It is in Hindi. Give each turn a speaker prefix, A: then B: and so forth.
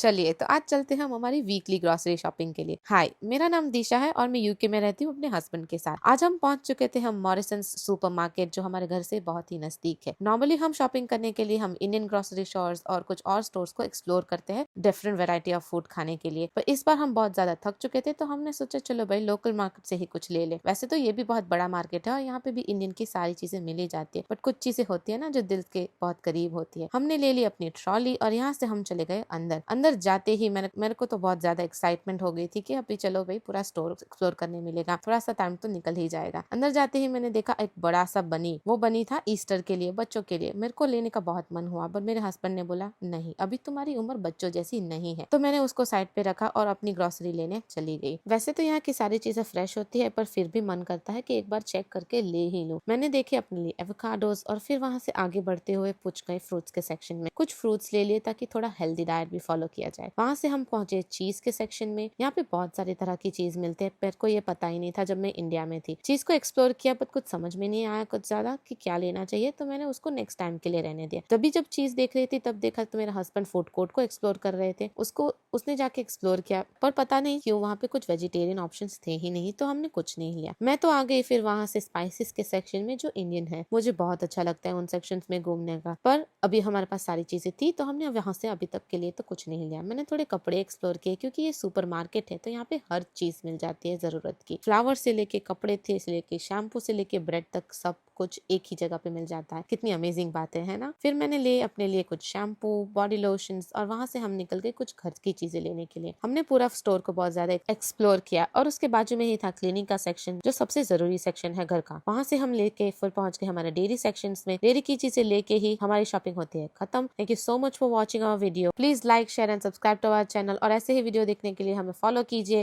A: चलिए तो आज चलते हैं हम हमारी वीकली ग्रोसरी शॉपिंग के लिए। हाय, मेरा नाम दिशा है और मैं यूके में रहती हूँ अपने हस्बैंड के साथ। आज हम पहुंच चुके थे हम मॉरिसन्स सुपरमार्केट, जो हमारे घर से बहुत ही नजदीक है। नॉर्मली हम शॉपिंग करने के लिए हम इंडियन ग्रोसरी स्टोर्स और कुछ और स्टोर्स को एक्सप्लोर करते हैं डिफरेंट वेराइटी ऑफ फूड खाने के लिए, पर इस बार हम बहुत ज्यादा थक चुके थे तो हमने सोचा चलो भाई लोकल मार्केट से ही कुछ ले ले। वैसे तो ये भी बहुत बड़ा मार्केट है और यहाँ पे भी इंडियन की सारी चीजें मिली जाती है, बट कुछ चीजें होती है ना जो दिल के बहुत करीब होती है। हमने ले ली अपनी ट्रॉली और यहाँ से हम चले गए अंदर। अंदर जाते ही मेरे को तो बहुत ज्यादा एक्साइटमेंट हो गई थी कि अभी चलो भाई पूरा स्टोर एक्सप्लोर करने मिलेगा, थोड़ा सा टाइम तो निकल ही जाएगा। अंदर जाते ही मैंने देखा एक बड़ा सा बनी, वो बनी था ईस्टर के लिए, बच्चों के लिए। मेरे को लेने का बहुत मन हुआ, पर मेरे हस्बैंड ने बोला नहीं, अभी तुम्हारी उम्र बच्चों जैसी नहीं है। तो मैंने उसको साइड पे रखा और अपनी ग्रोसरी लेने चली गई। वैसे तो यहाँ की सारी चीजें फ्रेश होती है, पर फिर भी मन करता है कि एक बार चेक करके ले ही लूं। मैंने देखे अपने लिए एवोकाडोस और फिर वहां से आगे बढ़ते हुए पूछ गए फ्रूट्स के सेक्शन में। कुछ फ्रूट्स ले लिए ताकि थोड़ा हेल्दी डाइट भी फॉलो किया जाए। वहां से हम पहुंचे चीज के सेक्शन में। यहाँ पे बहुत सारी तरह की चीज मिलते हैं, मेरे को ये पता ही नहीं था जब मैं इंडिया में थी। चीज को एक्सप्लोर किया पर कुछ समझ में नहीं आया कुछ ज्यादा कि क्या लेना चाहिए, तो मैंने उसको नेक्स्ट टाइम के लिए रहने दिया। तभी जब चीज देख रही थी तब देखा तो मेरा हस्बैंड फूड कोर्ट को एक्सप्लोर कर रहे थे। उसने जाके एक्सप्लोर किया, पर पता नहीं क्यों वहाँ पे कुछ वेजिटेरियन ऑप्शंस थे ही नहीं, तो हमने कुछ नहीं लिया। मैं तो आ गई फिर वहां से स्पाइसेस के सेक्शन में जो इंडियन है। मुझे बहुत अच्छा लगता है उन सेक्शंस में घूमने का, पर अभी हमारे पास सारी चीजें थी तो हमने वहां से अभी तक के लिए तो कुछ नहीं लिया। मैंने थोड़े कपड़े एक्सप्लोर किए क्योंकि ये सुपर मार्केट है तो यहाँ पे हर चीज मिल जाती है जरूरत की। फ्लावर से लेके कपड़े थे से लेके शैम्पू से लेके ब्रेड तक सब कुछ एक ही जगह पे मिल जाता है। कितनी अमेजिंग बातें है ना। फिर मैंने ले अपने लिए कुछ शैम्पू, बॉडी लोशंस और वहां से हम निकल गए कुछ घर की चीजें लेने के लिए। हमने पूरा स्टोर को बहुत ज्यादा एक्सप्लोर किया और उसके बाजू में ही था क्लीनिंग का सेक्शन, जो सबसे जरूरी सेक्शन है घर का। वहां से हम लेके फिर पहुंच गए हमारे डेयरी सेक्शन में। डेयरी की चीजें लेके ही हमारी शॉपिंग होती है खत्म। Thank you so much for watching our video. Please like, share and subscribe to our channel और ऐसे ही वीडियो देखने के लिए हमें फॉलो कीजिए।